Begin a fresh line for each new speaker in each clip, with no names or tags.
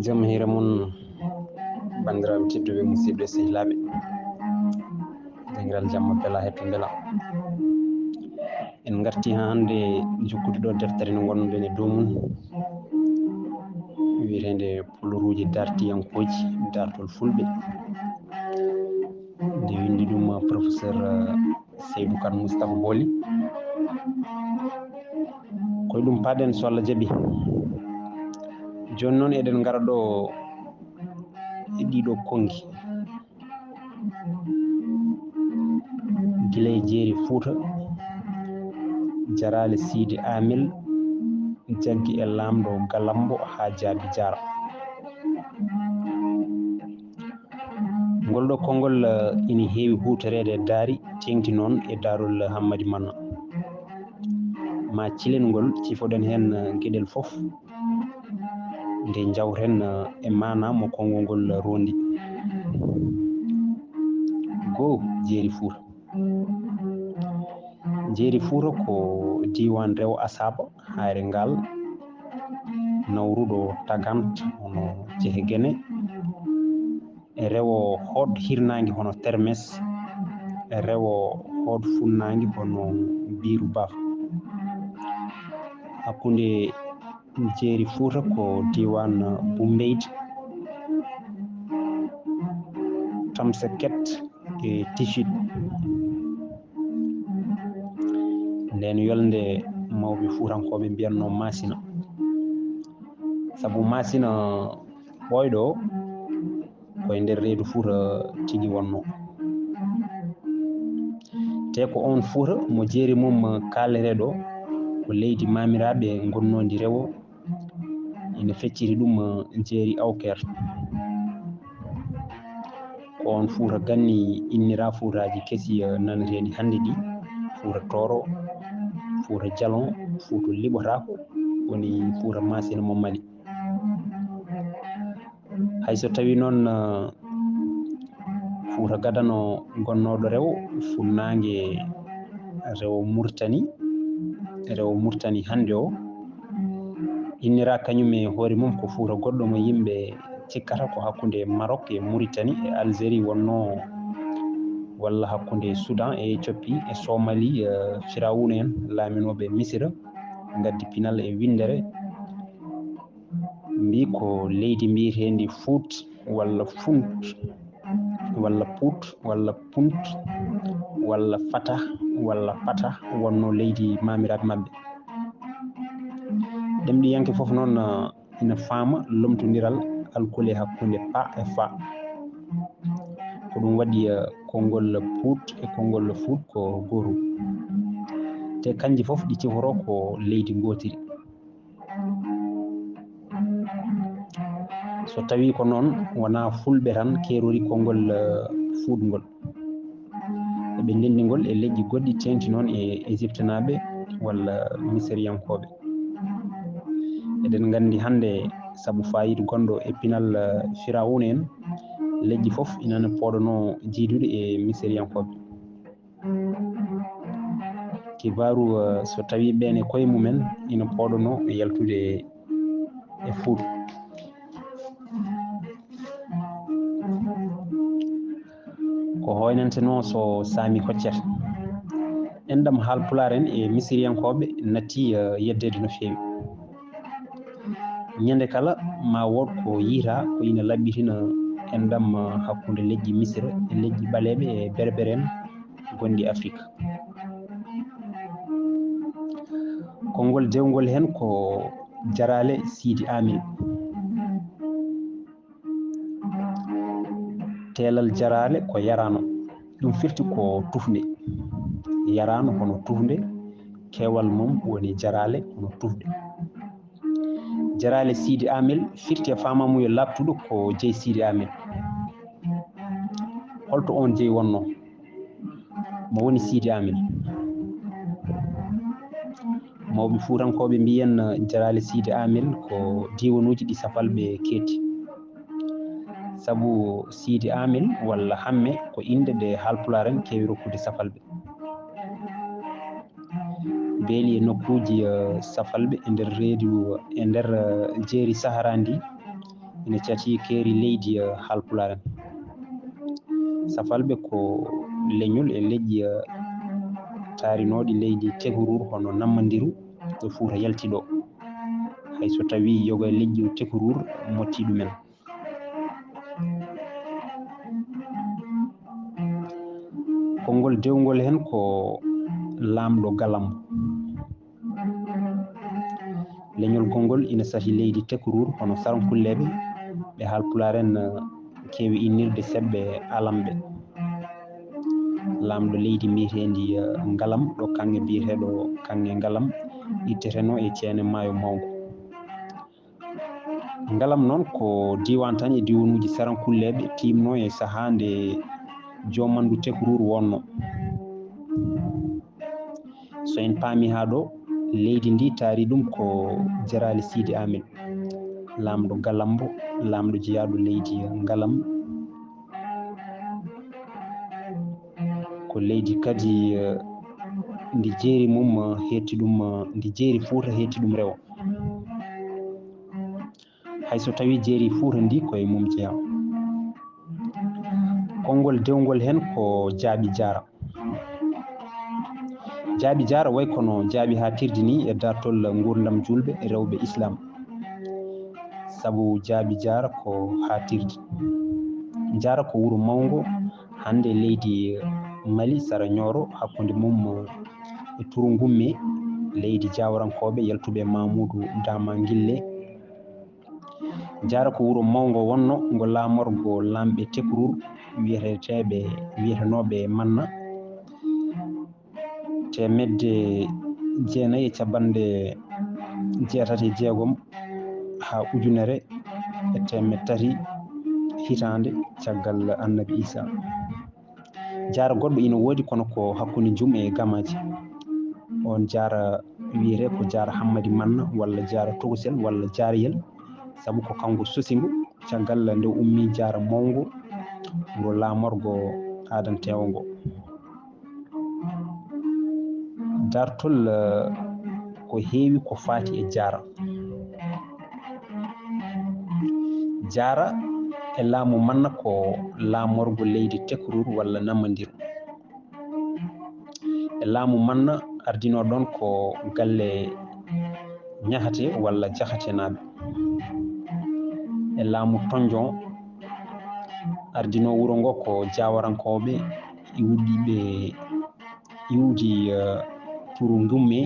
Jam hiire mon bandiraɓe tedduɓe musidɓe sehilaɓe, dengiral jamma bela hetto beela. En garti ha hannde jokkude ɗo deftere nde gonnoɗen e dow mum, wiyetende Pulareeje dartiyankoji dartol fulɓe, nde windi ɗum professeur Seydou Kane Moustapha Booli. koye ɗum paaden so Allah jaaɓi. Joni noon eɗen ngara ɗo e ɗiɗo kongi, gila e jeeri Fuuta, jarale Sidi Amil, jaggi e lamɗo Galambo ha Jaabi Jara. Ngol ɗo konngol ina heewi hutorede e daari tengti noon e daarol Hammadi Manna. Ma cilen ngol cifoɗen hen gueɗel fof nde jawten e mana mo konngol ngol rondi. Goo, jeeri Fuuta. Jeeri Fuuta ko diwan rewo Asaba hayre ngal nawruɗo Tagante hono jehe Guéné, e rewo hoɗ hirnangue hono Termes, e rewo hoɗ funnangue hono Biiru Bafa. Hakkunde jeeri Fuuta ko diwan Bumbeyde, Tamseket e Tifit. Nden yolnde mawɓe Fuutankoɓe mbiyatno Masina, saabu Masina ɓoyɗo koye nder reedu Fuuta tigui wonno. Te ko on Fuuta mo jeeri mum kaleteɗo ko leydi mamiraɓe gonnodi rewo, ina fecciri ɗum jeeri Awker. Ko on Fuuta ganni innira Fuutaji keesi naneteɗi hannde ɗi: Fuuta Toro, Fuuta Jalon, Fuuta Liɓotako, woni Fuuta Masina mo Mali. Hayso tawi noon Fuuta gadano gonnoɗo rewo funnague rewo Murtani hannde o innira kañum e hoore mum ko Fuuta goɗɗo mo yimɓe cikkata ko hakkunde Maroc e Mauritanie e Algérie wonno, walla hakkunde Soudan e Éthiopie e Somalie Firawuna en laaminoɓe Misira gaddi pinal e windere, mbi ko leydi mbiyetendi Fuut walla Funt walla Put walla Punt walla Fata walla Pata wonno leydi mamiraɓe mabɓe. Ɗemɗiyanke fof noon ina faama lomtodiral alkule hakkunde Pa e Fa. Ko ɗum waɗi konngol Put e konngol Fuut ko gotum, te kanji fof ɗi cifoto ko leydi gotiri. So tawi ko noon wona fulɓe tan kerori konngol Fuut ngol, eɓe ndendi ngol e leƴƴi goɗɗi tengti noon e Égypte naɓe walla Misiriyankoɓe. Eɗen gandi hannde saabu fayida gonɗo e pinal Firawuna en, leƴƴi fof inana poɗono jiidude e Misiriyankoɓe. Kibaru so tawi ɓen e koye mumen ina poɗono yaltude e Fuuta. Ko hoynanteno so saami hoccata. Enɗam Haalpulaar en e Misiriyankoɓe natti yeddede no feewi. Ñande kala ma wood ko yiita ko ina labbitina enɗam hakkunde leƴƴi Misira e leƴƴi ɓaleɓe e Berbere en gonɗi Afrique. Konngol dewgol hen ko jarale Sidi Amil. Teelal jarale ko yarano, ɗum firti ko tufde. Yarano hono tufde, kewal mum woni jarale hono tufde. Jarale Sidi Amil firti e famamuyo labtuɗo ko jeyi Sidi Amil. Holto on jeyi wonno? Mo woni Sidi Amil? Mawɓe Fuutankoɓe mbiyen jarale Sidi Amil ko diwanuji ɗi safalɓe ketti, saabu Sidi Amil walla Hamme ko inde ɗe Haalpulaar en kewi rokkude safalɓe. Beeli e nokkuji safalɓe e nder reedu e nder jeeri Sahara ndi ene cati keeri leydi Haalpulaar en. Safalɓe ko leñol e leƴƴi taarinoɗi leydi Tekurur hono Nammandiru ɗo Fuuta yalti ɗo, hayso tawi yoga leƴƴi Tekurur motti ɗumen. Konngol dewngol hen ko laamɗo galambo. Leñol gongol ina sati leydi Tekurur hono Sarankulleɓe ɓe Haalpulaar en keewi innirde seɓɓe alamɓe. Laamɗo leydi mbiyetendi ngalam ɗo kanŋe mbiyeteɗo kanŋe ngalam itteteno e ceene maayo mawngo. Ngalam noon ko diwan tan e diwanuji Sarankulleɓe timno e sahaa nde jomandu Tekurur wonno. So en paami haa ɗo, leydi ndi taari ɗum ko Jarali Sidi Amin, laamɗo galambo, laamɗo jeyaɗo leydi ngalam. Ko leydi kadi ndi jeeri mum hetti ɗum, ndi jeeri Fuuta hetti ɗum rewo. Hayso tawi jeeri Fuuta ndi koye mum jeya. Konngol dewngol hen ko jaaɓi jaara. Jaaɓi jaara way kono jaaɓi haa tirdi ni e dartol ngurdam julɓe e rewɓe Islam. Sabu jaaɓi jaara ko haa tirdi. Jaara ko wuro mawngo hannde leydi Mali sara Nioro hakkunde mum e Turugumme leydi Jawrankoɓe yaltuɓe Mamoudou Dama Guille. Jaara ko wuro mawngo wonno ngo laamorgo lamɓe Tekurur wiyetenoɓe Manna. Temedde 986 haa ujunere e 300 hitande caggal Annabi Isa. Jaara goɗɗo ina woodi kono ko hakkunde jum e gamaji. On jaara wiyete ko jaara Hammadi Manna walla jaara Togosel walla jaariyel, sabu ko kanko sosingo caggal nde ummi jaara mawngo ngo laamorgo adanteewo ngo. Dartol ko heewi ko faati e jaara. Jaara e laamu Manna ko laamorgo leydi Tekurur walla Nammandiru. E laamu Manna ardino ɗon ko galle Ñahate walla Jahate naaɓe. E laamu Tonjon ardino wuro ngo ko Jawarankoɓe iwdi Turugumme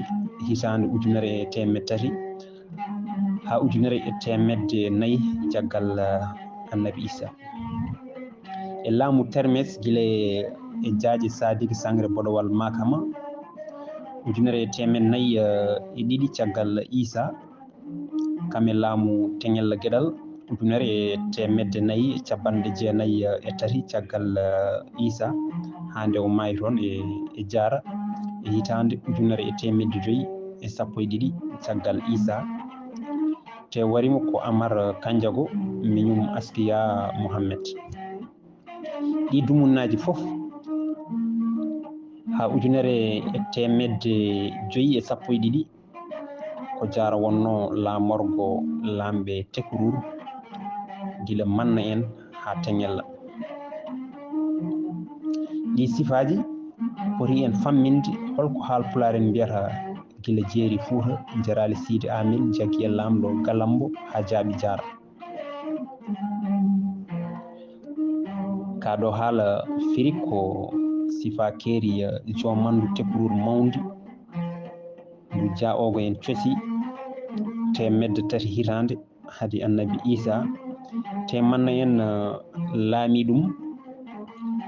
hitande 1300 haa 1400 caggal Annabi Isa. E laamu Termes gila e jaaje Sadigue Sangre Bodowal Makama 1402 caggal Isa. Kame laamu Teŋel Gueɗal 1493 caggal Isa haa nde o maayi toon e Jaara e hitande 1512 caggal Isa. Te warimo ko Amar Kandiago miñum Askiya Mohammed. Ɗi dumunnaji fof haa 1512 ko Jaara wonno laamorgo lamɓe Tekurur gila Manna en haa Teŋel. Ɗi sifaji poti en famminde holko Haalpulaar en mbiyata gila jeeri Fuuta Jarali Sidi Amin jaggi e laamɗo galambo haa jaaɓi jaara. Ka ɗo haala firi ko sifa keeri jomandu Tekurur mawndi ndu jaogo en cosi 300 hitande hadi Annabi Isa. Te Manna en laami ɗum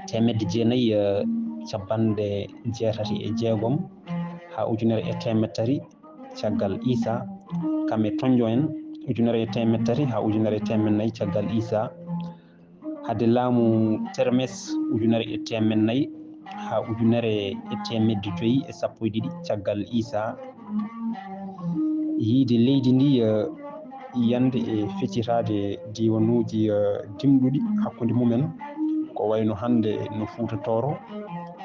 986 haa 1300 caggal Isa. Kame Tonjon en 1300 haa 1400 caggal Isa. Hade laamu Termes 1400 haa 1512 caggal Isa. Yiide leydi ndi yande e feccitade diwanuji dimɗuɗi hakkunde mumen ko wayno hande no Fuuta Toro,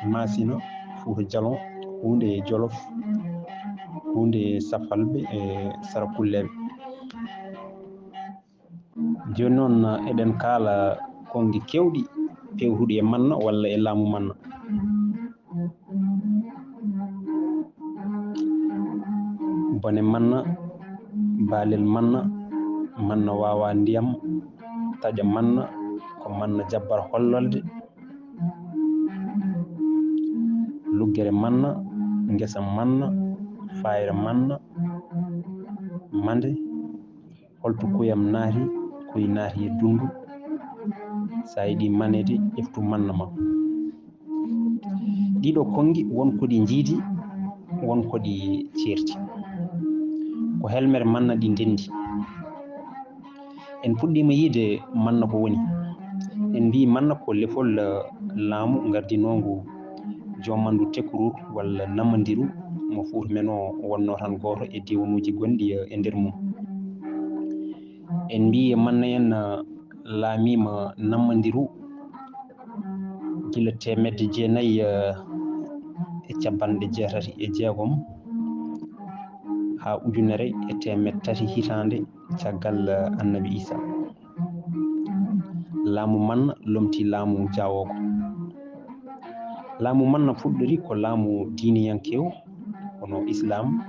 Masina, Fuuta Jalon, hunde Jolof, hunde Safalɓe e Sarakulleɓe. joni noon eɗen kaala kongi kewɗi pewtuɗi e manna walla e laamu manna. bone manna, baalel manna, manna wawa ndiyam, taƴa manna ko manna jabbar hollolde, luggere manna, ngesa manna, fayre manna, mande, holto kuyam naati, koye naati e dundu, sa yiɗi manede ƴeftu manna ma. ɗiɗo kongi wonko ɗi jiidi wonko ɗi ceerti, ko helmere manna ɗi ndendi. en puɗɗima yiide manna ko woni. en mbi manna ko lefol laamu gardinongu jomandu tekkorur walla namadiru mo fuuto men o wonno tan goto e diwnuji gonɗi e nder mum. en mbi manna en laamima namadiru gila 1986 ha 1300 hitande caggal annabi Isa. laamu manna lomti laamu jawogo. laamu manna fuɗɗori ko laamu diiniyankew hono islam,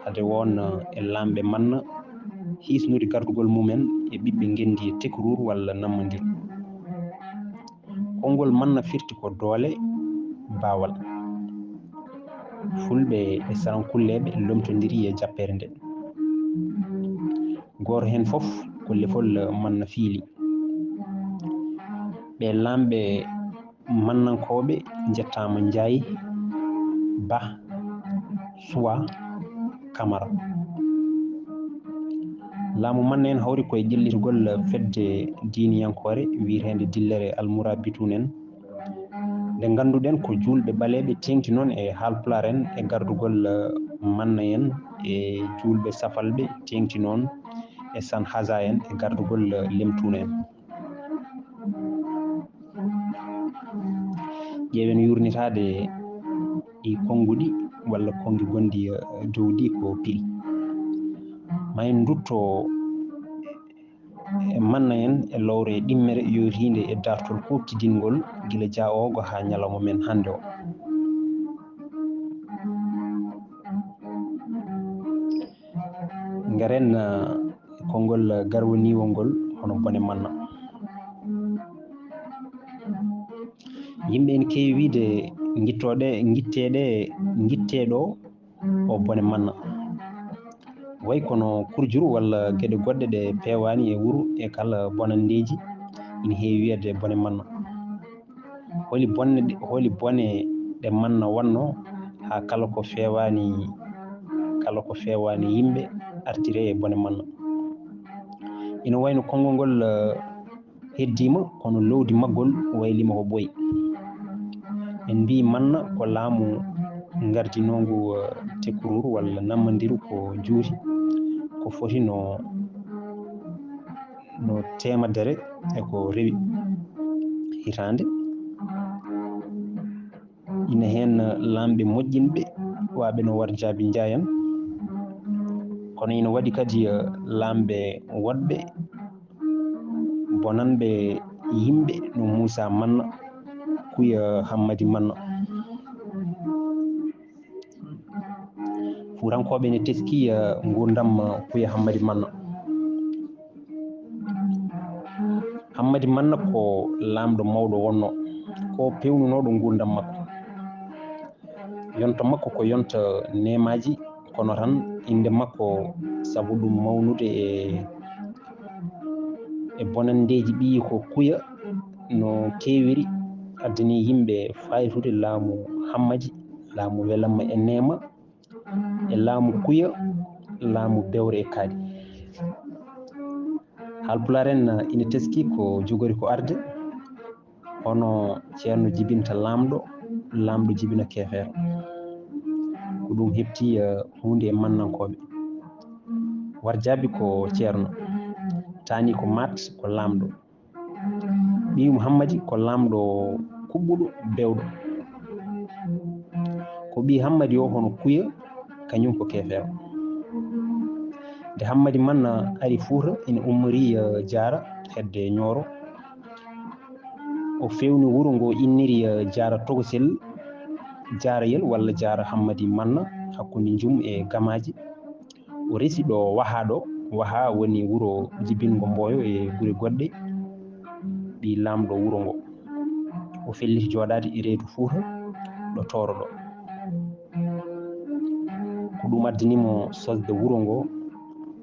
hade won e lamɓe manna hisnude gardugol mumen e ɓiɓɓe gendi e tekkorur walla namodiru. konngol manna firti ko doole, bawal. fulɓe e sarankulleɓe lomtodiri e jappere nde. goto hen fof ko lefol manna fiili. ɓe lamɓe mannankoɓe jettama Njaay, Ba, Suwa, Camara. laamu manna en hawri koye ƴellitgol fedde diiniyankore wiitede dillere almourabitoun en nde ganduɗen ko julɓe ɓaleɓe tengti noon e haalpular en e gardugol manna en e julɓe safalɓe tengti noon e san haja en e gardugol lemtuna en. ƴeewen yurnitade ɗi konnguɗi walla kongi gonɗi dow ɗi ko piri. ma en dutto e manna en e lowre ɗimmere yoytinde e dartol kuttidingol gila jaogo ha ñalawma men hannde o. garen konngol garwaniwol ngol hono bone manna. yimɓe en keewi wiide gitteɗo o bone manna, way kono kurjuru walla gueɗe goɗɗe ɗe pewani e wuuro e kala bonandeji ina heewi wiyede bone manna. holi bone ɗe manna wanno ha kala ko fewani yimɓe artire e bone manna. ina wayno konngol ngol heddima kono lowdi maggol waylima ko ɓooyi. en mbi manna ko laamu gardinongu tekkorur walla namadiru ko juuti ko foti no temedere eko rewi hitande. ina hen lamɓe moƴƴinɓe waɓe no Warjabi Njaay en, kono ina waɗi kadi lamɓe woɗɓe bonanɓe yimɓe no Moussa Manna, Kuya Hammadi Manna. fuurankoɓe ne teski gurdam Kuya Hammadi Manna. Hammadi Manna ko lamɗo mawɗo wonno, ko pewnunoɗo gurdam makko. yonto makko ko yonta nemaji, kono tan inde makko saabu ɗum mawnude e bonandeji ɓi ko Kuya no kewiri addani yimɓe faytude laamu Hammadi, laamu welamma e nema, e laamu Kuya, laamu bewre e kaali. haalpular en ina teski ko jogori ko arde hono ceerno jibinta lamɗo jibina kefeero, ko ɗum hefti hunde e mannankoɓe. Warjabi ko ceerno, tani ko mat ko lamɗo, ɓiyu Hammadi ko lamɗo kuɓɓuɗo bewɗo, ko ɓi Hammadi o hono Kuya kañum ko kefeero. nde Hammadi Manna ari Fuuta ina ummori Diara hedde Nioro o fewni wuro ngo inniri Diara Togosel Diarayel walla Diara Hammadi Manna hakkunde Njum e Gamaji o resi ɗo Waha ɗo Waha woni wuro jibingo Mboyo e gure goɗɗe ɗi lamɗo wuro ngo o felliti joɗade e reedu Fuuta ɗo Toro ɗo ko ɗum addinimo sosde wuro ngo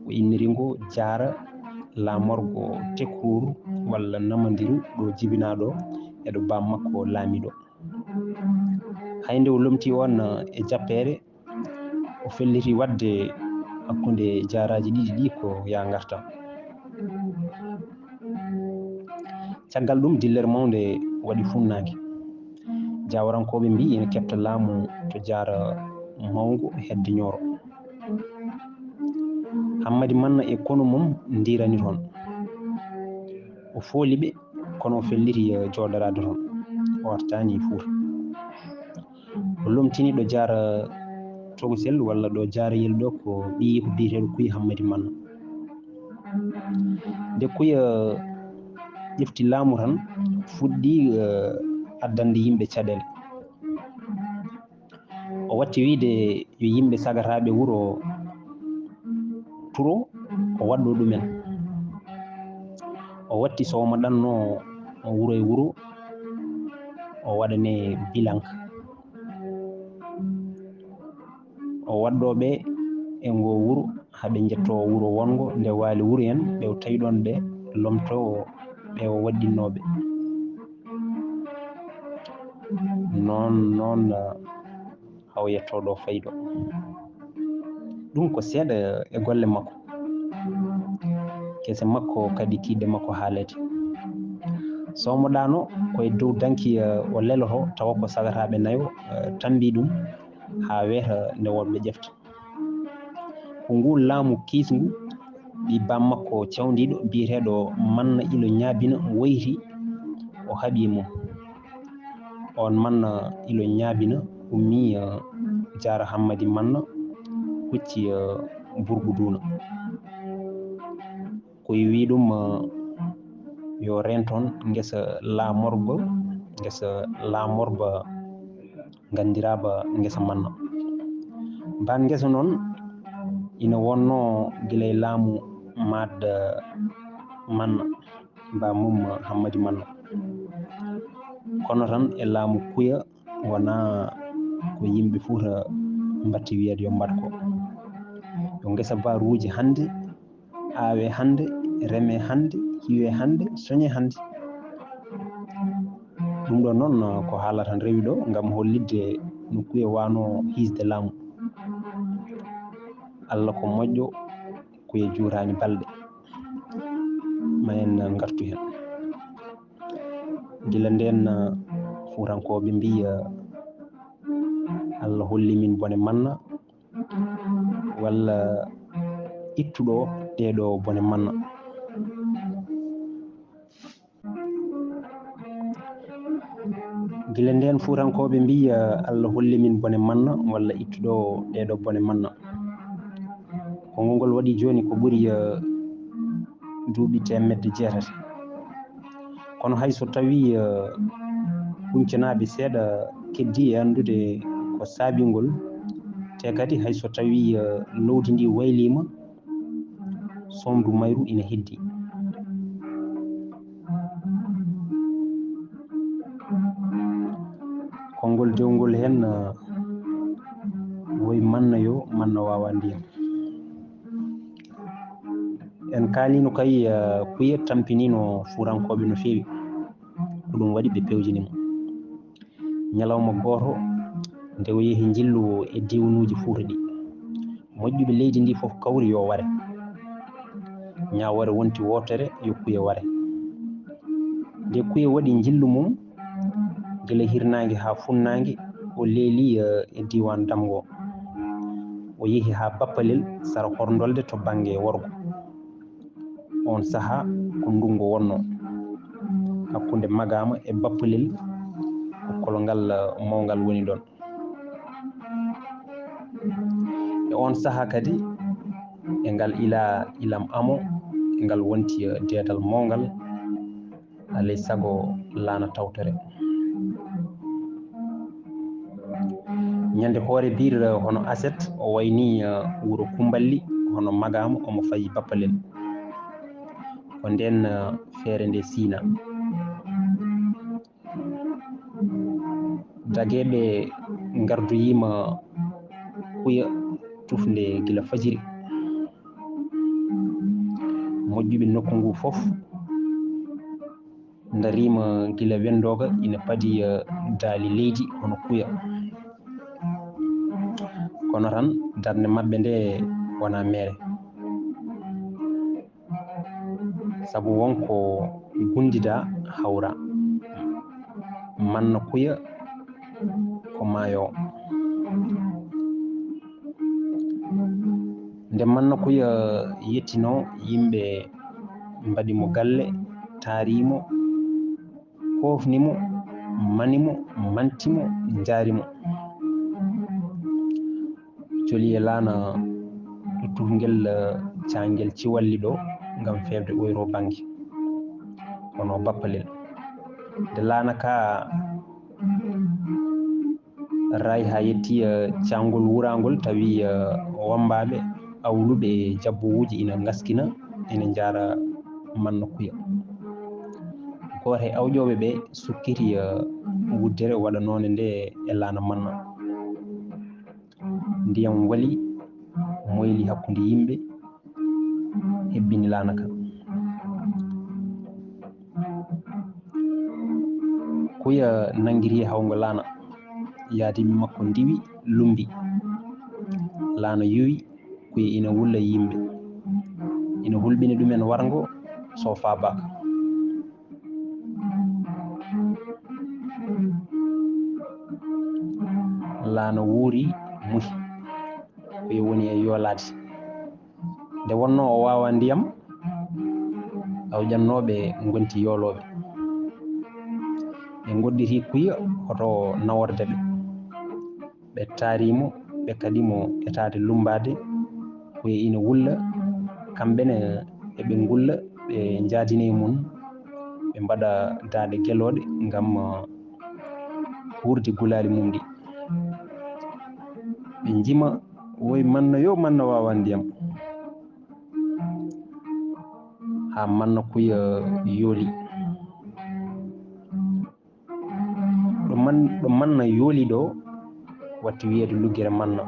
o inniri ngo Diara lamorgo Tekkouru walla Namadiru ɗo jibinaɗo eɗo bammakko laamiɗo haynde o lomti on e jappere o felliti wadde hakkunde Diaraji ɗiɗi ɗi ko ya garta caggal ɗum dillere mawde waɗi funnaki Diawarankoɓe mbi ina kefta laamu to Diara mawgo hedde Nioro Hammadi Manna e kono mum ndirani toon o fooliɓe kono o felliti joɗorade toon o wartani Fuuta o lomtini ɗo Diara Togosel walla ɗo Diarayel ɗo ko ɓiyi ko biyeteɗo Kuya Hammadi Manna nde Kuya ƴefti laamu tan fuɗɗi addande yimɓe caɗele o watti wiide yo yimɓe sagataɓe wuro Touro o waɗɗo ɗumen o watti so omo ɗanno wuro e wuro o waɗane bilan o waɗɗoɓe e ngo wuro haɓe jetto wuro wongo nde waali wuro en ɓe o tawi ɗon ɓe lomto ɓe o waɗɗinnoɓe noon haw yettoɗo fayɗo ɗum ko seeɗa e golle makko kese makko kadi tiɗɗe makko haalete so mo ɗano koye dow danki o leloto tawa ko sagataɓe nayo tambi ɗum ha weeta nde wonɓe ƴefta ko ngu laamu kiisngu ɗi bammakko cawdiɗo biyeteɗo Manna ilo ñaabina woyti o haaɓi mum on Manna ilo ñaabina ummi Diara Hammadi Manna hucci Burgu Duuna koye wi ɗum yo renton ngesa laamorba gandiraba ngesa Manna ban ngesa noon ina wonno guilay laamu madda Manna ba mum Hammadi Manna kono tan e laamu Kuya wona ko yimɓe Fuuta mbatti wiyede yo mbat ko yo ngesa baruuji hannde aawe hannde reme hannde hiwe hannde soñe hannde ɗum ɗo noon ko haala tan rewi ɗo ngam hollidde no Kuya wano hiisde laamu Allah ko moƴƴo Kuya juurani balɗe ma en gartu hen gila nden Fuutankoɓe mbi Allah holli min bone Manna walla ittuɗo ɗeɗo bone Manna gila nden Fuutankoɓe mbi Allah holli min bone Manna walla ittuɗo ɗeɗo bone Manna konngol ngol waɗi joni ko ɓuuri duuɓi 600 kono hay so tawi huncanaɓe seeɗa keddi e andude ko saabingol te kadi hay so tawi lowdi ndi waylima somdu mayru ina heddi konngol dewngol hen woy Manna yo Manna wawa ndiyam en kaalino kay Kuya tampinino Fuutankoɓe no fewi ko ɗum waɗi ɓe pewjinimo ñalawma goto nde o yeehi jillu e diwanuji Fuuta ɗi moƴƴuɓe leydi ndi foof kawri yo ware ñawore wonti wotere yo Kuya ware nde Kuya waɗi jillu mum guila hirnangue ha funnangue o leeli e diwan Damgo o yeehi ha Bappalel sara Hordolde to banggue Worgo on saaha ko ndungu wonno hakkude Magama e Bappalel ko kolongal mawgal woni ɗon e on saaha kadi e ngal ilam amo e ngal wonti deedal mawgal alay sago laana tawtere. ñande hoore bir hono aset o wayni wuro Kumballi hono magama omo fayi bappalel ko nden feere nde siina. dageɓe gardoyima kuya tufnde gila fajiri, moƴƴuɓe nokku ngu fof darima gila wendoga ina paadi daali leydi hono kuya, kono tan darde mabɓe nde wona mere, sabu wonko gundida hawra. manna kuya ko maayo. nde manna kuya yettino, yimɓe mbaɗimo galle, taarimo, hofnimo, manimo, mantimo, jaarimo. joli e laana tufngel cangel ciwalli ɗo ngam fewde oyro banque hono bappalel. nde laana ka ray ha yetti cangol wurangol, tawi wambaɓe awluɓe jabbowuji ina gaskina ina jara manna kuya. goto e awƴoɓe ɓe sukkiti wuddere waɗanode nde e laana manna. ndiyam wali moyli hakkude yimɓe hebbini laana ka. kuya nangiri hawgo laana, yaadiɓe makko ndiwi lumbi, laana yowi, kuya ina wulla yimɓe, ina hulɓini ɗumen wargo so faabaka. laana wuuri muhi, kuya woni e yoolade. nde wonno o wawa ndiyam, awƴannoɓe gonti yooloɓe. ɓe godditi kuya hoto naworde ɓe, ɓe taarimo, ɓe kadimo etade lumbade. kuya ina wulla, kamɓene eɓe gulla, ɓe jaadine mum, ɓe mbaɗa daade gueloɗe ngam hurde gulali mum ɗi. ɓe jima woy manna yo manna wawa ndiyam, ha manna kuya yooli. ɗo manna yooli ɗo watti wiyede luggere manna.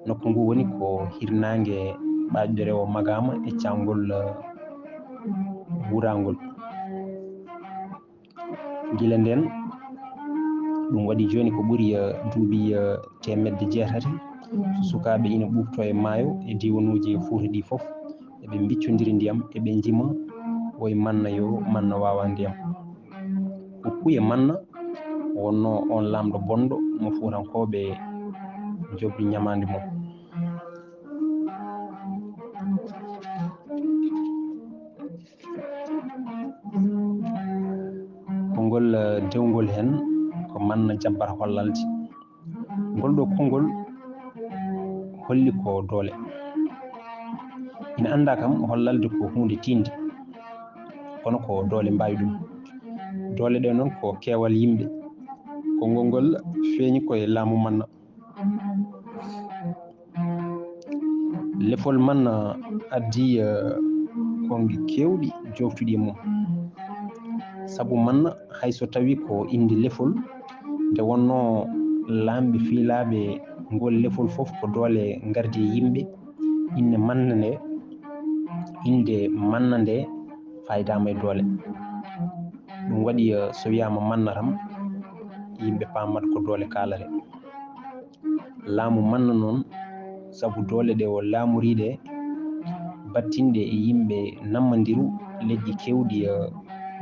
nokku ngu woni ko hirnangue ɓaƴƴo rewo magama e cangol wurangol. gila nden ɗum waɗi joni ko ɓuuri duuɓi 600 sukaɓe ina ɓufto e maayo e diwanuji Fuuta ɗi foof, eɓe biccodiri ndiyam, eɓe jima woye manna yo manna wawa ndiyam. ko kuya manna wonno on lamɗo bonɗo mo Fuutankoɓe jobri ñamande mum. konngol dewgol hen ko manna jabbar hollalde. ngol ɗo konngol holli ko doole. ina anda kam hollalde ko hunde tinde, kono ko doole mbawi ɗum. doole ɗe noon ko keewal yimɓe. konngol ngol feeñi koye laamu manna. lefol manna addi kongi kewɗi joftuɗi e mum, sabu manna hayso tawi ko inde lefol, nde wonno lamɓe fiilaɓe ngol lefol fof ko doole gardi e yimɓe. inde manna nde faydama e doole. ɗum waɗi so wiyama manna tam yimɓe pamat ko doole kalate. laamu manna noon, sabu doole ɗe o laamuriɗe battinɗe e yimɓe nammadiru leƴƴi kewɗi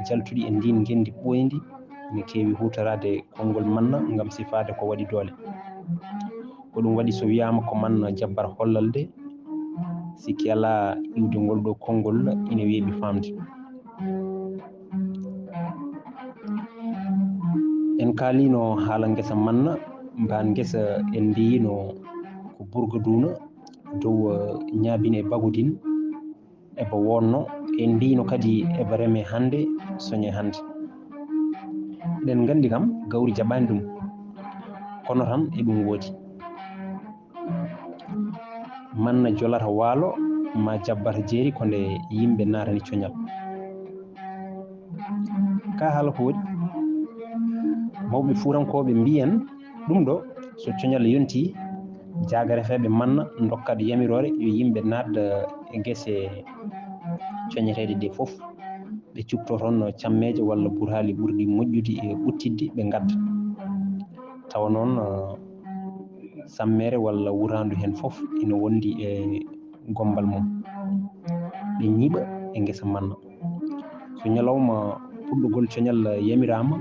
jaltuɗi e ndin gendi ɓoyndi, ne kewi hutorade konngol manna ngam sifade ko waɗi doole. ko ɗum waɗi so wiyama ko manna jabbar hollalde, sikki ala iwde ngol ɗo konngol ina weeɓi famde. en kaalino haala ngesa manna, mba ngesa en mbiyino ko burgaduna dow ñaabine e bagudin ebo wonno e ndino kadi ebo reme hannde soñe hannde. eɗen nganndi kam gawri jaɓani ɗum, kono tan e ɗum woodi. manna jolata waalo ma jabbata jeeri ko nde yimɓe naatani coñal. ka haala ko waɗi mawɓe fuurankoɓe mbiyen ɗum ɗo so coñal yonti jaaga refeɓe manna dokkaɗo yamirore yo yimɓe nadda e guese coñeteɗe ɗe fof ɓe cupto toon cammeje walla burhali ɓurɗi moƴƴude e ɓuttidde ɓe gadda. tawa noon sammere walla wurandu hen fof ina wondi e gombal mum, ɓe ñiiɓa e guesa manna. so ñalawma puɗɗugol coñal yamirama,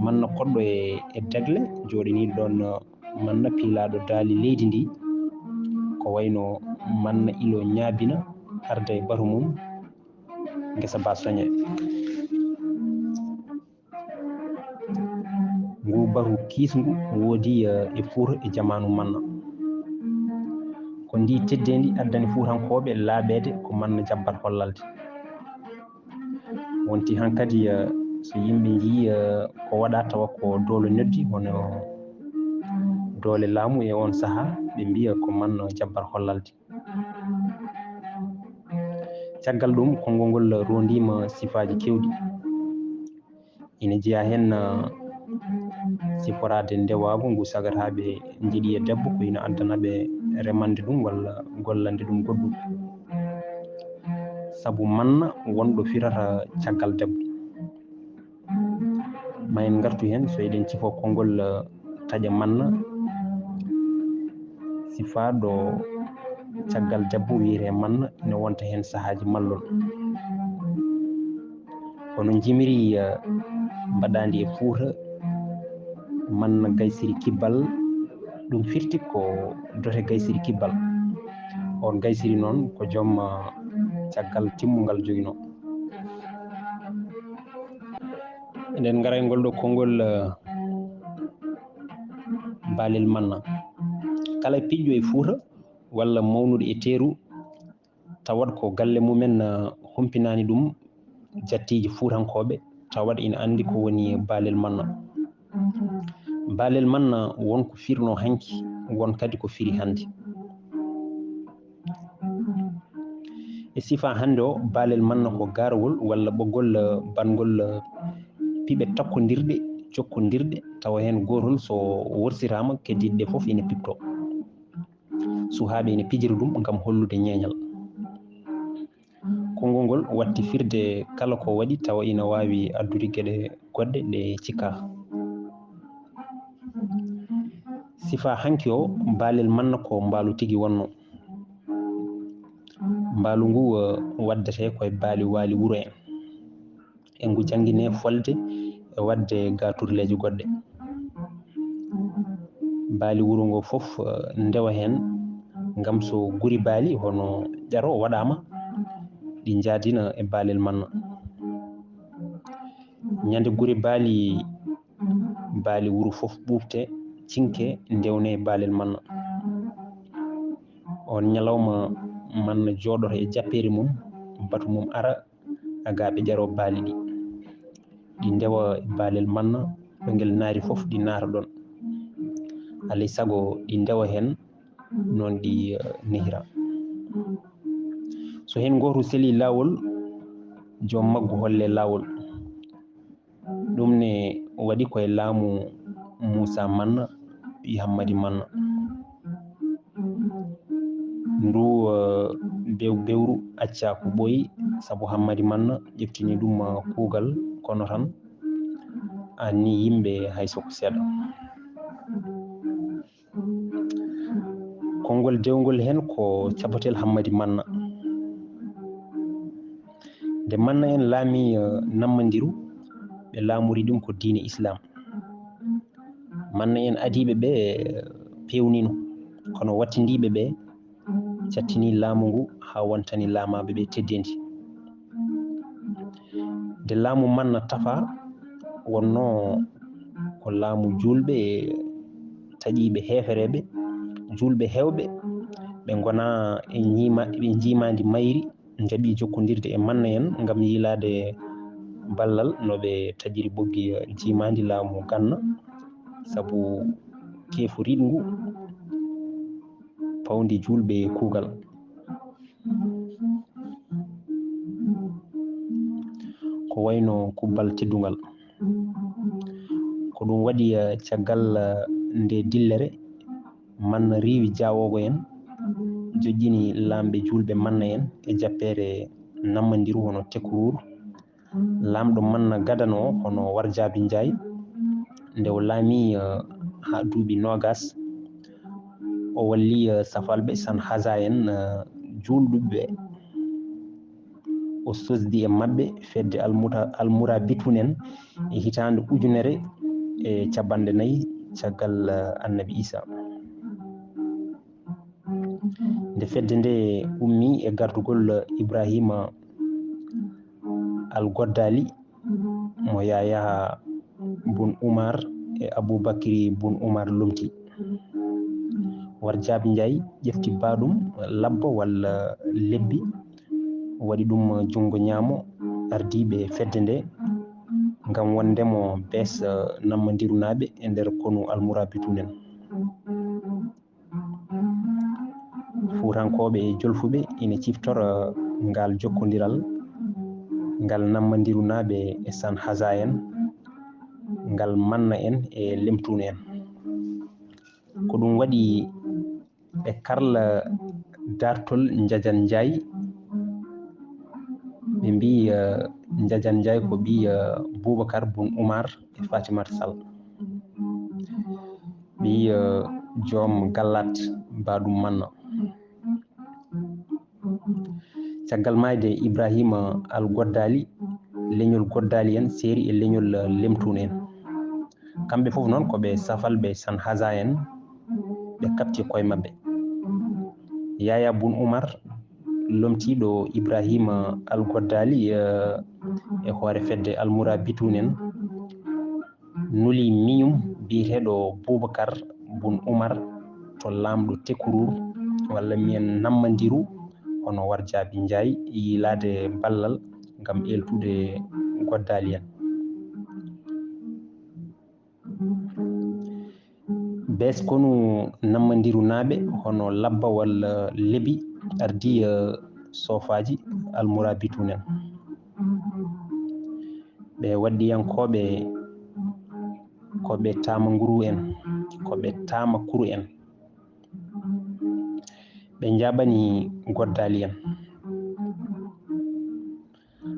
manna koɗɗo e degle joɗaniɗo ɗon manna piilaɗo daali leydi ndi ko wayno manna ilo ñaabina arda e batu mum guesa ba soñe. ngu batu kiisngu woodi e Fuuta e jamanu manna, ko ndi teddendi addani fuutankoɓe laaɓede ko manna jabbat hollalde. wonti hankkadi so yimɓe jii ko waɗa tawa ko Dewle noddi hono Dewle laamu e on saaha ɓe mbiya ko manna jabbat hollalde. caggal ɗum konngol ngol rondima sifaji kewɗi. ina jeeya hen siforade ndewago ngu sagataɓe jiiɗi e debbo ko ina addanaɓe remande ɗum walla gollande ɗum goɗɗum. saabu manna wonɗo firata caggal debbo. ma en gartu hen so eɗen cifo konngol taƴa manna sifaɗo caggal debbo wiyete manna ina wonta hen sahaji mallol. kono jimiri mbaɗandi e Fuuta manna gaysiri kibbal ɗum firti ko dote gaysiri kibbal. on gaysiri noon ko joom caggal timmungal joguino. eɗen gara e ngol ɗo konngol baalel manna. kala piƴƴo e Fuuta walla mawnude e teeru tawat ko galle mumen humpinani ɗum jattiji fuutankoɓe tawat ina andi ko woni baalel manna. baalel manna wonko firno hanki won kadi ko firi hannde. e sifa hannde o baalel manna ko garwol walla ɓoggol bangol piɓe takkodirɗe jokkodirɗe tawa hen gotol so worsirama keddiɗe fof ina pipto. suhaɓe ina pijira ɗum gam hollude ñeeñal. konngol ngol watti firde kala ko waɗi tawa ina wawi addude gueɗe goɗɗe ɗe cikka. sifa hanki o baalel manna ko mbaalu tigui wonno. mbaalu ngu waddete koye baali waali wuuro en e ngu jangguine folde e wadde gaturleje goɗɗe. baali wuuro ngo fof ndewa hen gam so guri baali hono ƴaro waɗama ɗi jaadina e baalel manna. ñande guri baali wuuro fof ɓufte cinque ndewne e baalel manna. on ñalawma manna jooɗoto e jappere mum batu mum ara agaɓe ƴaro baali ɗi ndewa e baalel manna ɗo ngel naari fof ɗi naata ɗon. alay saago ɗi ndewa hen noon ɗi nehira. so hen goto seeli lawol joom maggo holle lawol. ɗum ne waɗi koye laamu Moussa Manna ɓi Hammadi Manna. ndu bewru acca ko ɓooyi saabu Hammadi Manna ƴeftini ɗum kuugal kono tan anni yimɓe haysoko seeɗa. konngol dewgol hen ko cabotel Hammadi Manna. nde Manna en laami nammadiru ɓe laamori ɗum ko diine islam. Manna en adiɓe ɓe pewnino kono wattindiɓe ɓe cattini laamu ngu ha wontani laamaɓe ɓe teddendi. nde laamu Manna tafa wonno ko laamu julɓe taƴiɓe heefereɓe julɓe hewɓe ɓe gona ɓe jimadi mayri jaaɓi jokkodirde e manna en gam yilade ballal no ɓe tajiri ɓoggi jimadi laamu ganna saabu keefu riɗngu pawdi julɓe kuugal. Ko wayno kubbal teddugal ko ɗum waɗi caggal nde dillere manna riwi jawogo en joƴƴini lamɓe julɓe manna en e jappere nammadiru hono tekkoruru lamɗo manna gadano hono Warjabi Njaay nde o laami ha duuɓi 20 o walli safalɓe san haja en julɗuɓe o sosdi e mabɓe fedde almura bitunen e hitande ujunere e capanɗe 4 caggal annabi Isa. Nde fedde nde ummi e gardugol Ibrahima al-Goddali mo Yaya bun Umar e Aboubacry bun Umar lomti. Warjabi Njaay ƴefti baɗum labba walla lebbi waɗi ɗum jungo ñaamo ardiɓe fedde nde ngam wondemo bees nammadirunaɓe e nder konu almurabitunen. Fuutankoɓe e jolfuɓe ina ciftora ngal jokkodiral ngal nammadirunaɓe e san haja en ngal manna en e lemtune en. Ko ɗum waɗi ɓe karla dartol Njajan Njaay ɓe mbi Njajan Njaay ko ɓi Boubacar bun Umar e Fatimata Sall ɓi joom gallat baɗum manna. Caggal mayde Ibrahima al-Goddali leñol Goddali en seeri e leñol lemtune en kamɓe fof noon koɓe safalɓe san haja en ɓe kapti koye mabɓe. Yaya bun Umar lomtiɗo Ibrahima al-Goddali e hoore fedde almura bitunen nuli miñum biyeteɗo Boubacar bun Umar to lamɗo tekkoruru walla miyen nammadiru hono Warjabi Njaay yilade ballal ngam eltude Goddali en. Bees konu nammadirunaɓe hono labba walla lebi ardi sofaji almurabitunen ɓe waddiyankoɓe koɓe tama nguru en koɓe tama kuru en ɓe jaɓani Goddali en.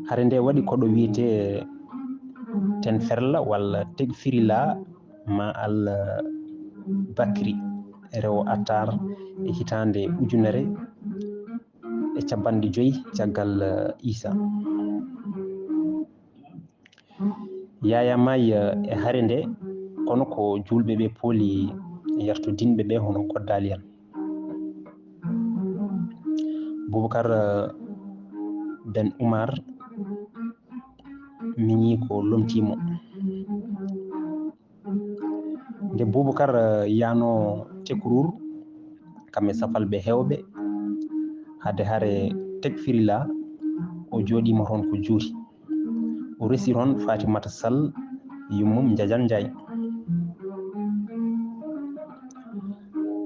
Hare nde waɗi koɗo wiyete tenferla walla tegfirila ma al Bakri rewo Attar e hitande ujunere e capanɗe 5 caggal Isa. Yaya mayi e hare nde kono ko julɓe ɓe pooli yartudinɓe ɓe hono Goddali en. Boubacar ben Umar miñi ko lomtimo. Nde Boubacar yano tekkoruru kamɓe safalɓe hewɓe hade hare tekfirila o joɗima toon ko juuti o resi toon Fatimata Sall yummum Njajan Njaay.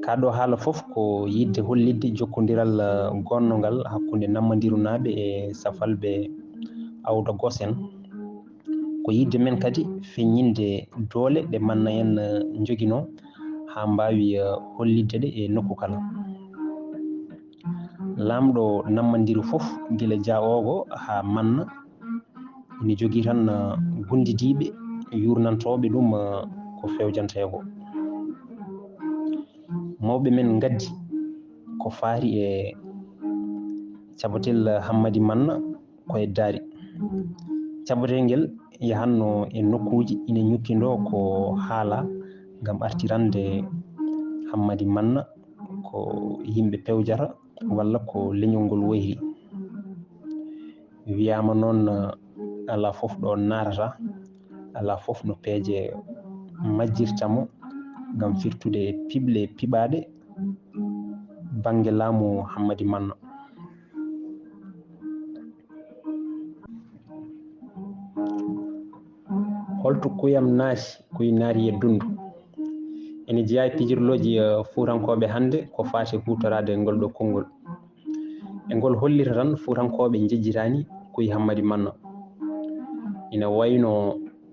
Kaɗo haala fof ko yidde hollidde jokkodiral gonnogal hakkude nammadirunaɓe e safalɓe awda gosen ko yidde men kadi feññinde doole ɗe manna en joguino ha mbawi hollidde ɗe e nokku kala. Lamɗo nammadiru fof guila jaogo ha manna ina jogui tan gundidiɓe yurnantoɓe ɗum ko fewjantego. Mawɓe men gaddi ko faari e cabatel hammadi manna koye daari. Cabatel ngel yahanno e nokkuji ina ñukkido ko haala ngam artirande hammadi manna ko yimɓe pewjata walla ko leñol ngol wayri. Wiyama noon ala fof ɗo natata ala fof no peeje majjirtamo ngam firtude piɓle piɓaɗe bange laamu Hammadi Manno. Holto kuyam naati kuy naari e dundu ene jeeya e pijirloji fuurankoɓe hannde ko faati hutorade ngol ɗo konngol e ngol hollita tan fuurankoɓe jejjitani kuy Hammadi Manno. ina wayno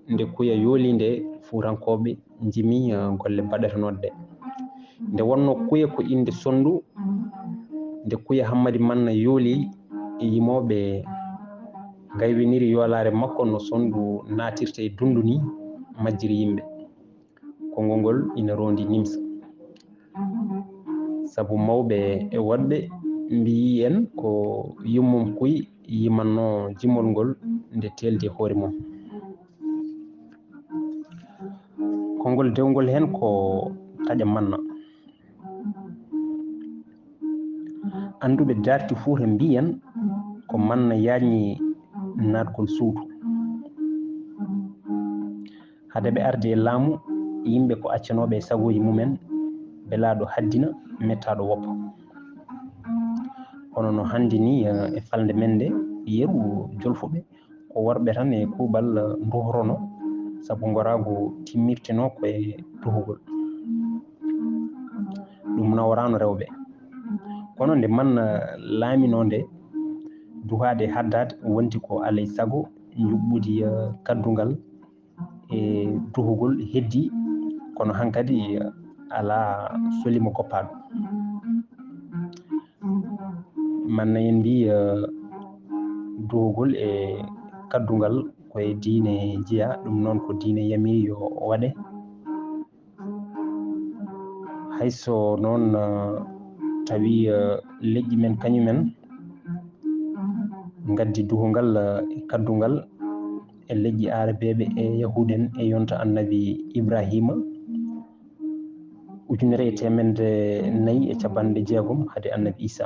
nde kuya yooli nde fuurankoɓe jimi golle baɗatanode nde wonno kuya ko inde sondu nde kuya Hammadi Manno yooli yimoɓe gaywiniri yoolare makko no sondu natirta e dundu ni majjiri yimɓe. Konngol ngol ina rondi nimsa sabu mawɓe e woɗɓe mbiyi en ko yummum kuy yimanno jimol ngol nde teldi e hoore mum. Konngol dewngol hen ko taƴa manna. Anduɓe darti fuuta mbiyen ko manna yañi natgol suudu. hade ɓe arde e laamu yimɓe ko accanoɓe e sagoji mumen belaɗo haddina mettaɗo woppa. kono no handi ni e falde men nde yeru jolfuɓe ko worɓe tan e kuuɓal duhorono sabu gorago timmirtino koye duhugol ɗum nawrano rewɓe. kono nde manna laamino nde duhade haddade wonti ko alay sago juɓɓudi kaddungal e duhugol heddi kono hankadi ala solimo goppaɗo. manna en mbi duhugol e kaddungal koye diine jeeya ɗum noon ko diine yami yo waɗe hayso noon tawi leƴƴi men kañumen gaddi duhungal e kaddungal e leƴƴi arabeɓe e yahuden e yonta annabi Ibrahima 1450 hade annabi Isa.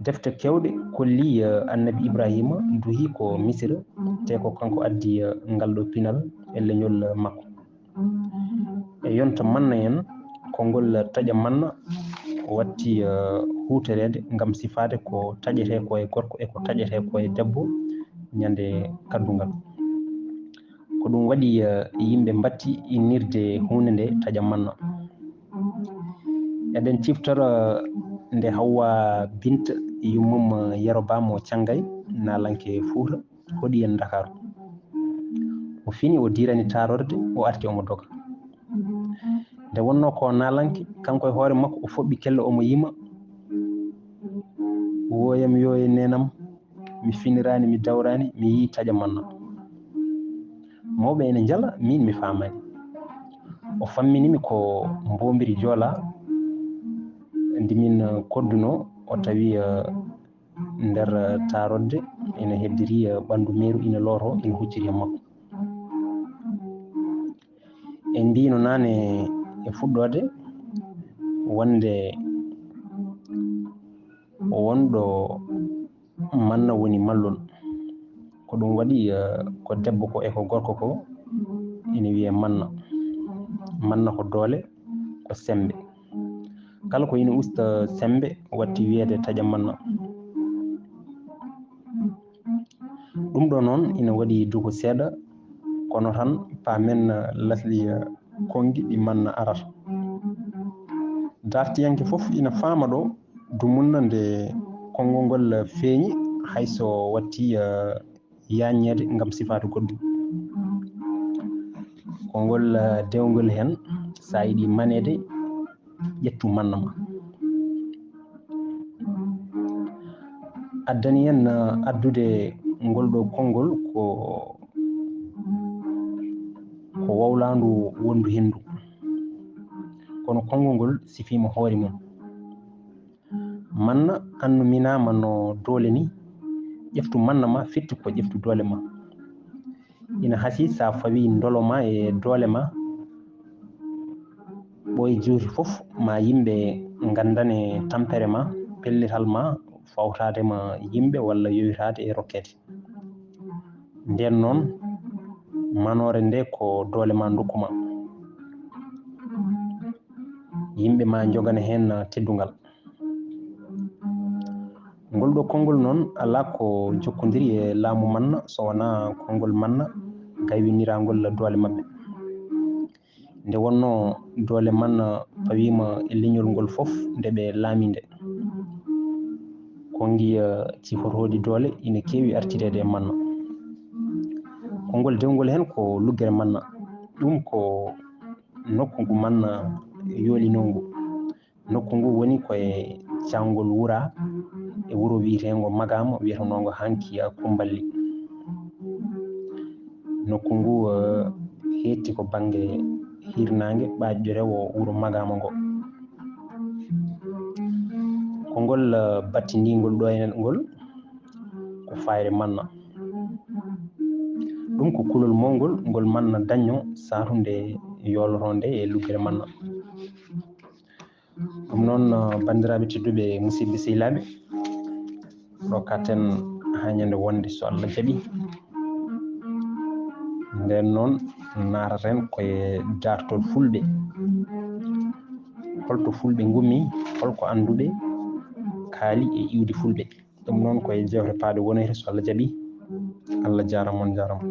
defte kewɗe kolli annabi Ibrahima duhi ko Misira te ko kanko addi ngal ɗo pinal e leñol makko e yonta manna en konngol taƴa manna watti hutorede ngam sifade ko taƴete ko e gorko e ko taƴete ko e debbo ñande kaddungal. ko ɗum waɗi yimɓe batti innirde hunde nde taƴa manna. eɗen ciftora nde Hawwa Binta yummum Yarobamo Cangay nalanke Fuuta hoɗi en Dakaru o fini o dirani tarorde o arti omo doga nde wonno ko nalanke kanko e hoore makko o foɓɓi kello omo yima woyam yo e nenam mi finirani mi dawrani mi yi taƴa manna. mawɓe ene jala min mi famani o famminimi ko mbomiri joola ndimin kodduno o tawi nder tarodde ina heddiri ɓandu meru ina looro ina hucciri e makko en mbino nane e fuɗɗode wonde wonɗo manna woni mallol ko ɗum waɗi ko debbo ko e ko gorko ko ina wiye manna. manna ko doole ko sembe kala ko ina usta sembe watti wiyede taƴa manna. ɗum ɗo noon ina waɗi dugo seeɗa kono tan pamen lasli kongi ɗi manna arata. dartiyanke fof ina faama ɗo dumunna nde konngol ngol feeñi hayso watti yaññede ngam sifade goɗɗum. konngol dewngol hen sa yiɗi manede ƴettu manna ma. addani en addude ngol ɗo konngol ko wawlandu wondu hendu kono konngol ngol sifima hoore mum. manna annuminama no doole ni ƴeftu manna ma fitti ko ƴeftu doole ma. ina hasi sa fawi doloma e doole ma ɓoye jewti fof ma yimɓe gandane tampere ma pellital ma fawtadema yimɓe walla yowitade e rokkede. nden noon manore nde ko doole ma dokkuma. yimɓe ma jogana hen teddungal. Ngol ɗo konngol noon ala ko jokkodiri e laamu manna so wona konngol manna gaywinirangol doole maɓɓe. Nde wonno doole manna pawima e leñol ngol fof nde ɓe laami nde, kongi cifotoɗi doole ina keewi artirede e manna. Konngol dewngol hen ko luggere manna, ɗum ko nokku ngu manna yoolinongu. Nokku ngu woni koye cangol wura e wuro wiyetengo Magama wiyetenongo hanki Kumballi. Nokku ngu hetti ko banggue hirnangue ɓaƴƴo rewo wuro Magama ngo. Konngol battindigol ɗo hen ngol ko fayre manna. Ɗum ko kulol mawgol ngol manna dañño satunde yolotonde e luggere manna. Ɗum noon bandiraɓe tedduɓe musidɓe sehilaɓe, ɗo katen ha ñande wonde so Allah jaaɓi. Nden noon nataten koye dartol fulɓe, holto fulɓe gummi, holko anduɓe kaali e iwde fulɓe. Ɗum noon koye jewte paade wonere so Allah jaaɓi. Allah jarama on jarama.